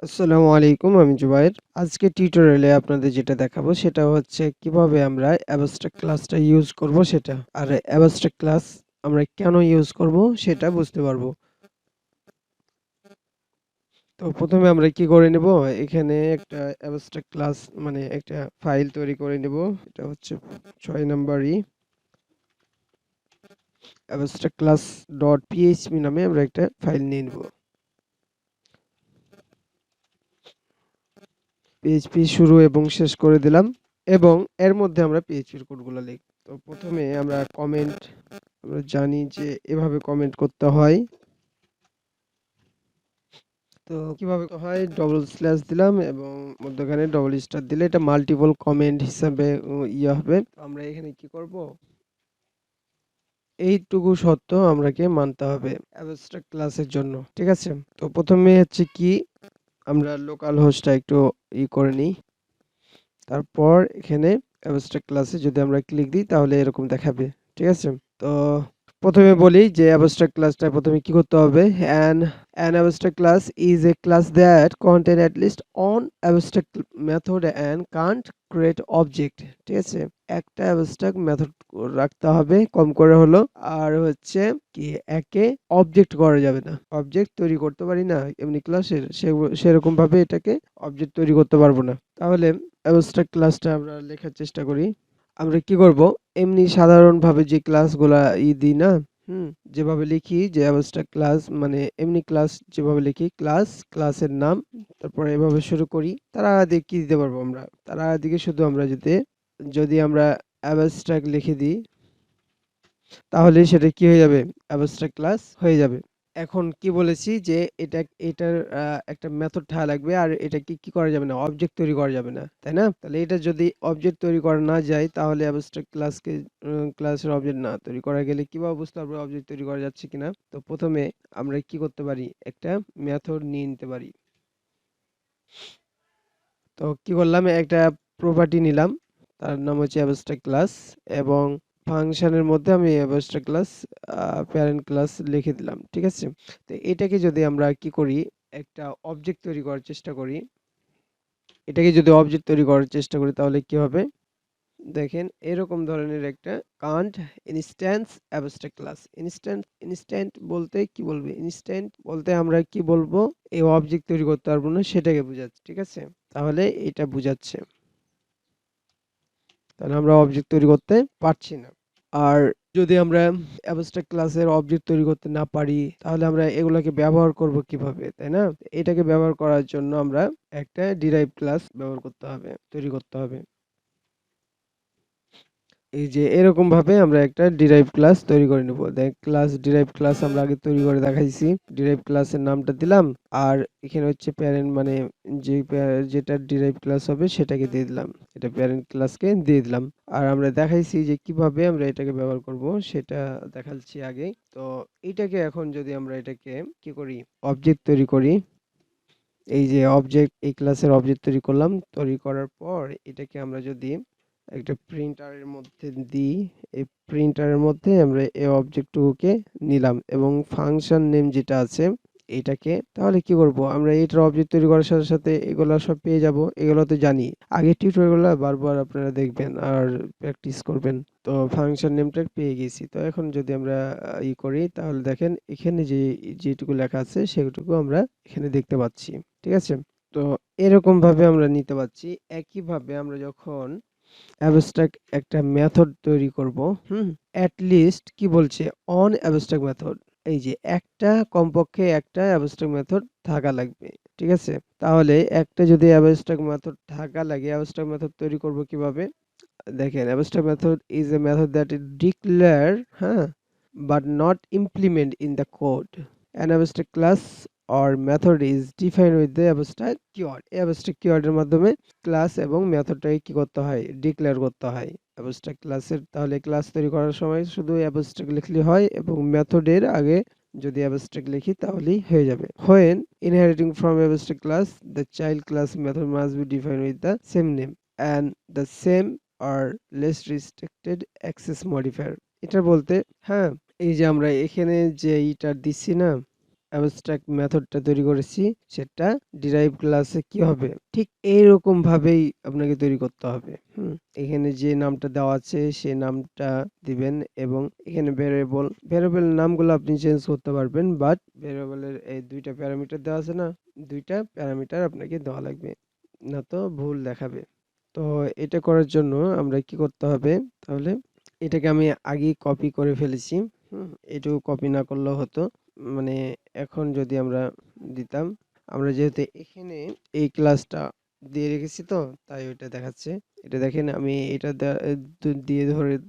আসসালামু আলাইকুম, আমি জুবায়ের। আজকে টিউটোরিয়ালে আপনাদের যেটা দেখাবো সেটা হচ্ছে কিভাবে আমরা অ্যাবস্ট্রাক্ট ক্লাসটা ইউজ করব সেটা। আর অ্যাবস্ট্রাক্ট ক্লাস আমরা কেন ইউজ করব সেটা বুঝতে পারবো। তো প্রথমে আমরা কি করে নেব, এখানে একটা অ্যাবস্ট্রাক্ট ক্লাস মানে একটা ফাইল তৈরি করে নেব। এটা হচ্ছে 6 নাম্বারই অ্যাবস্ট্রাক্ট ক্লাস ডট পিএইচপি নামে আমরা একটা ফাইল নিয়ে নেব। পিএইচপি শুরু এবং শেষ করে দিলাম এবং এর মধ্যে আমরা পিএইচপির কোডগুলো লিখব। তো প্রথমে আমরা আমরা জানি যে এভাবে কমেন্ট করতে হয়। তো কিভাবে করতে হয়, ডবল স্ল্যাশ দিলাম এবং মধ্যখানে ডবল স্টার দিলে এটা মাল্টিপল কমেন্ট হিসাবে ইয়ে হবে। আমরা এখানে কি করব, এইটুকু শর্ত আমরাকে মানতে হবে অ্যাবস্ট্রাক্ট ক্লাসের জন্য, ঠিক আছে? তো প্রথমে হচ্ছে কি, আমরা লোকাল হোস্টটা একটু করে নিই। তারপর এখানে অ্যাবস্ট্রাক্ট ক্লাসে যদি আমরা ক্লিক দিই তাহলে এরকম দেখাবে, ঠিক আছে? তো প্রথমে বলি যে অ্যাবস্ট্রাক্ট ক্লাসটা প্রথমে কি করতে হবে। An abstract class is a class that contain at least one abstract method and can't create object, ঠিক আছে? একটা abstract মেথড রাখতে হবে কম করে হলো। আর হচ্ছে কি, একে অবজেক্ট করা যাবে না, অবজেক্ট তৈরি করতে পারি না এমনি ক্লাসের, সেরকম ভাবে এটাকে অবজেক্ট তৈরি করতে পারবো না। তাহলে অ্যাবস্ট্রাক্ট ক্লাসটা আমরা লেখার চেষ্টা করি। আমরা কি করব, এমনি সাধারণভাবে যে ক্লাসগুলা দিই না, যেভাবে লিখি যে অ্যাবস্ট্রাক্ট ক্লাস মানে এমনি ক্লাস যেভাবে লিখি, ক্লাসের নাম, তারপরে এভাবে শুরু করি। তার আগে কি দিতে পারবো আমরা, তার আগে শুধু আমরা যদি আমরা অ্যাবস্ট্রাক্ট লিখে দিই তাহলে সেটা কি হয়ে যাবে, অ্যাবস্ট্রাক্ট ক্লাস হয়ে যাবে। এখন কি বলেছি যে এটার একটা মেথড থাকা লাগবে, আর এটাকে কি করা যাবে না, অবজেক্ট তৈরি করা যাবে না, তাই না? তাহলে এটা যদি অবজেক্ট তৈরি করা না যায় তাহলে অ্যাবস্ট্রাক্ট ক্লাসের অবজেক্ট না তৈরি করা গেলে কিভাবে বুঝতে পারবো অবজেক্ট তৈরি করা যাচ্ছে কিনা? তো প্রথমে আমরা কি করতে পারি, একটা মেথড নিয়ে নিতে পারি। তো কি করলাম, একটা প্রপার্টি নিলাম, তার নাম হচ্ছে অ্যাবস্ট্রাক্ট ক্লাস, এবং ফাংশনের মধ্যে আমি অ্যাবস্ট্রাক্ট ক্লাস প্যারেন্ট ক্লাস লিখে দিলাম, ঠিক আছে? তো এটাকে যদি আমরা কি করি, একটা অবজেক্ট তৈরি করার চেষ্টা করি, তাহলে কি হবে, দেখেন এরকম ধরনের একটা can't instance abstract class. Instant বলতে কি বলবে, ইনস্ট্যান্ট বলতে আমরা কি বলবো, এই অবজেক্ট তৈরি করতে পারবো না সেটাকে বোঝাচ্ছে, ঠিক আছে? তাহলে এটা বোঝাচ্ছে, তাহলে আমরা অবজেক্ট তৈরি করতে পারছি না। আর যদি আমরা অ্যাবস্ট্রাক্ট ক্লাসের অবজেক্ট তৈরি করতে না পারি তাহলে আমরা এগুলোকে ব্যবহার করব কিভাবে, তাই না? এটাকে ব্যবহার করার জন্য আমরা একটা ডিরাইভ ক্লাস ব্যবহার করতে হবে, তৈরি করতে হবে। এই যে এরকম ভাবে আমরা একটা ডিরাইভ ক্লাস তৈরি করে নেব। দেখ ডিরাইভ ক্লাস আমরা আগে তৈরি করে দেখাইছি। ডিরাইভ ক্লাসের নামটা দিলাম, আর এখানে হচ্ছে প্যারেন্ট মানে যেটা ডিরাইভ ক্লাস হবে সেটাকে দিয়ে দিলাম, এটা প্যারেন্ট ক্লাসকে দিয়ে দিলাম। আর আমরা দেখাইছি যে কিভাবে আমরা এটাকে ব্যবহার করব সেটা দেখাচ্ছি আগে। তো এইটাকে এখন যদি আমরা এটাকে কি করি, অবজেক্ট তৈরি করি। এই যে অবজেক্ট, এই ক্লাসের অবজেক্ট তৈরি করলাম, তৈরি করার পর এটাকে আমরা যদি একটা প্রিন্টারের মধ্যে দিই, এই প্রিন্টারের মধ্যে আমরা এই অবজেক্টটুকুকে নিলাম এবং ফাংশন নেম যেটা আছে এটাকে, তাহলে কি করব, আমরা এটার অবজেক্ট তৈরি করার সাথে সাথে এগুলো সব পেয়ে যাব। এগুলো তো জানি, আগের টিউটোরিয়ালগুলো বারবার আপনারা দেখবেন আর প্র্যাকটিস করবেন। তো ফাংশন নেমটা পেয়ে গেছি। তো এখন যদি আমরা করি তাহলে দেখেন এখানে যেটুকু লেখা আছে সেটুকু আমরা এখানে দেখতে পাচ্ছি, ঠিক আছে? তো এরকম ভাবে আমরা নিতে পারছি। একইভাবে আমরা যখন অ্যাবস্ট্রাক্ট একটা মেথড তৈরি করব, এট লিস্ট কি বলছে, অন অ্যাবস্ট্রাক্ট মেথড, এই যে একটা কমপক্ষে একটা অ্যাবস্ট্রাক্ট মেথড থাকা লাগবে, ঠিক আছে? তাহলে একটা যদি অ্যাবস্ট্রাক্ট মেথড থাকা লাগে, অ্যাবস্ট্রাক্ট মেথড তৈরি করব কিভাবে, দেখেন abstract method is a method that is declare, but not implement in the code. An abstract class or method is defined with the abstract keyword. এই abstract keyword এর মাধ্যমে class এবং মেথডটাকে কি করতে হয়, ডিক্লেয়ার করতে হয়। abstract ক্লাসের, তাহলে ক্লাস তৈরি করার সময় শুধু abstract লিখলে হয় এবং মেথডের আগে যদি abstract লিখি তাহলেই হয়ে যাবে। When inheriting from abstract class, the child class method must be defined with the same name and the same or less restricted access modifier. এটা বলতে, হ্যাঁ, এই যে আমরা এখানে যে এইটা দিচ্ছি না, অ্যাবস্ট্রাক্ট মেথডটা তৈরি করেছি সেটা ডিরাইভ ক্লাসে কি হবে? ঠিক এইরকম ভাবেই আপনাকে তৈরি করতে হবে। এখানে যে নামটা দেওয়া আছে সেই নামটা দিবেন এবং এখানে ভেরিয়েবল নামগুলো আপনি চেঞ্জ করতে পারবেন, বাট ভেরিয়েবলের এই ২ টা প্যারামিটার দেওয়া আছে না? ২ টা প্যারামিটার আপনাকে দেওয়া লাগবে। না তো ভুল দেখাবে। তো এটা করার জন্য আমরা কি করতে হবে? তাহলে এটাকে আমি আগেই কপি করে ফেলেছি। এটুকু কপি না করলেও হতো। মানে এখন যদি আমরা দিতাম, আমরা যেহেতু এখানে এই ক্লাসটা দিয়ে রেখেছি তো তাই ওইটা দেখাচ্ছে। এটা দেখেন আমি এটা দিয়ে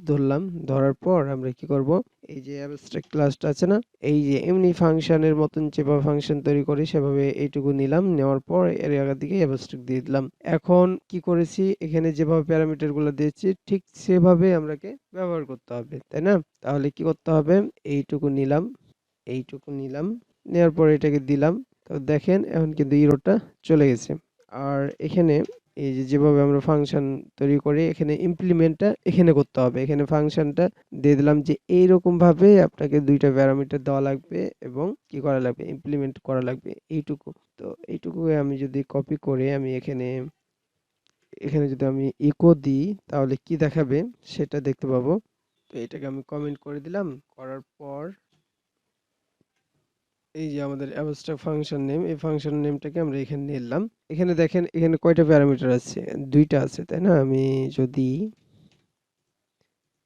ধরলাম। ধরার পর আমরা কি করব? এই যে অ্যাবস্ট্রাক্ট ক্লাসটা আছে না? এই যে এমনি ফাংশনের মতন যেভাবে ফাংশন তৈরি করি সেভাবে এইটুকু নিলাম। নেওয়ার পর এর আগের দিকে অ্যাবস্ট্রাক্ট দিয়ে দিলাম। এখন কি করেছি? এখানে যেভাবে প্যারামিটার গুলো দিয়েছি ঠিক সেভাবে আমরাকে ব্যবহার করতে হবে। তাই না? তাহলে কি করতে হবে? এইটুকু নিলাম। এইটুকু নিলাম। নেওয়ার পর এটাকে দিলাম। তো দেখেন এখন কিন্তু ইররটা চলে গেছে। আর এখানে এই যে যেভাবে আমরা ফাংশন তৈরি করি এখানে ইমপ্লিমেন্টটা এখানে করতে হবে। এখানে ফাংশনটা দিয়ে দিলাম যে এইরকম ভাবে আপনাকে ২ টা প্যারামিটার দেওয়া লাগবে এবং কি করা লাগবে? ইমপ্লিমেন্ট করা লাগবে এইটুকু। তো এইটুকু আমি যদি কপি করে আমি এখানে যদি আমি ইকো দিই তাহলে কি দেখাবে সেটা দেখতে পাবো। তো এটাকে আমি কমেন্ট করে দিলাম। করার পর এই যে আমাদের অ্যাবস্ট্রাক্ট ফাংশন নেম, এই ফাংশন নেমটাকে আমরা এখানে নিলাম। এখানে দেখেন এখানে কয়টা প্যারামিটার আছে? ২ টা আছে, তাই না? আমি যদি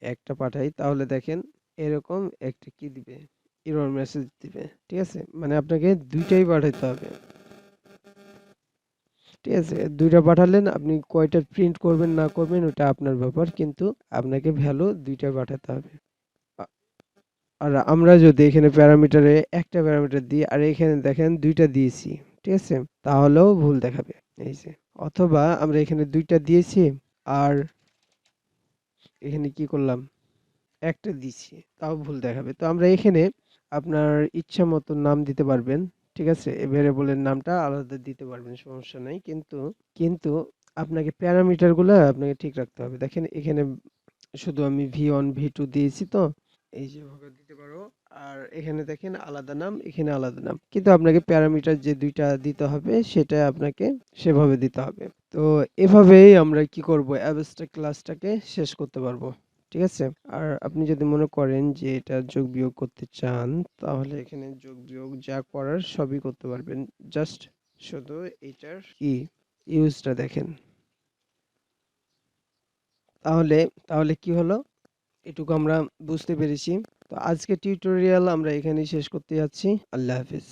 একটা পাঠাই তাহলে দেখেন এরকম একটা কি দিবে? এরর মেসেজ দিবে। ঠিক আছে? মানে আপনাকে ২ টাই পাঠাইতে হবে। ঠিক আছে? ২ টা পাঠালেন আপনি কয়টা প্রিন্ট করবেন না করবেন ওটা আপনার ব্যাপার। কিন্তু আপনাকে ভ্যালু ২ টা পাঠাতে হবে। আ আর আমরা যদি এখানে প্যারামিটারে একটা প্যারামিটার দিই আর এখানে দেখেন ২ টা দিয়েছি। ঠিক আছে? তাহলেও ভুল দেখাবে। এই যে। অথবা আমরা এখানে ২ টা দিয়েছি আর এখানে কি করলাম? একটা দিছি। তাও ভুল দেখাবে। তো আমরা এখানে আপনার ইচ্ছা মতো নাম দিতে পারবেন। ঠিক আছে? এই ভেরিয়েবলের নামটা আলাদা দিতে পারবেন, সমস্যা নাই। কিন্তু আপনাকে প্যারামিটার গুলা আপনাকে ঠিক রাখতে হবে। দেখেন এখানে শুধু আমি V1 V2 দিয়েছি তো এই যেভাবে দিতে পারো। আর এখানে দেখেন আলাদা নাম, এখানে আলাদা নাম। কিন্তু আপনাকে প্যারামিটার যে ২ টা দিতে হবে সেটা আপনাকে সেভাবে দিতে হবে। তো এভাবেই আমরা কি করব? অ্যাবস্ট্রাক্ট ক্লাসটাকে শেষ করতে পারবো। ঠিক আছে? আর আপনি যদি মনে করেন যে এটা যোগ বিয়োগ করতে চান তাহলে এখানে যোগ বিয়োগ যা করার সবই করতে পারবেন। জাস্ট শুধু এটার কি ইউজটা দেখেন। তাহলে তাহলে কি হলো? এটুকু আমরা বুঝতে পেরেছি। তো আজকের টিউটোরিয়াল আমরা এখানেই শেষ করতে যাচ্ছি। আল্লাহ হাফেজ।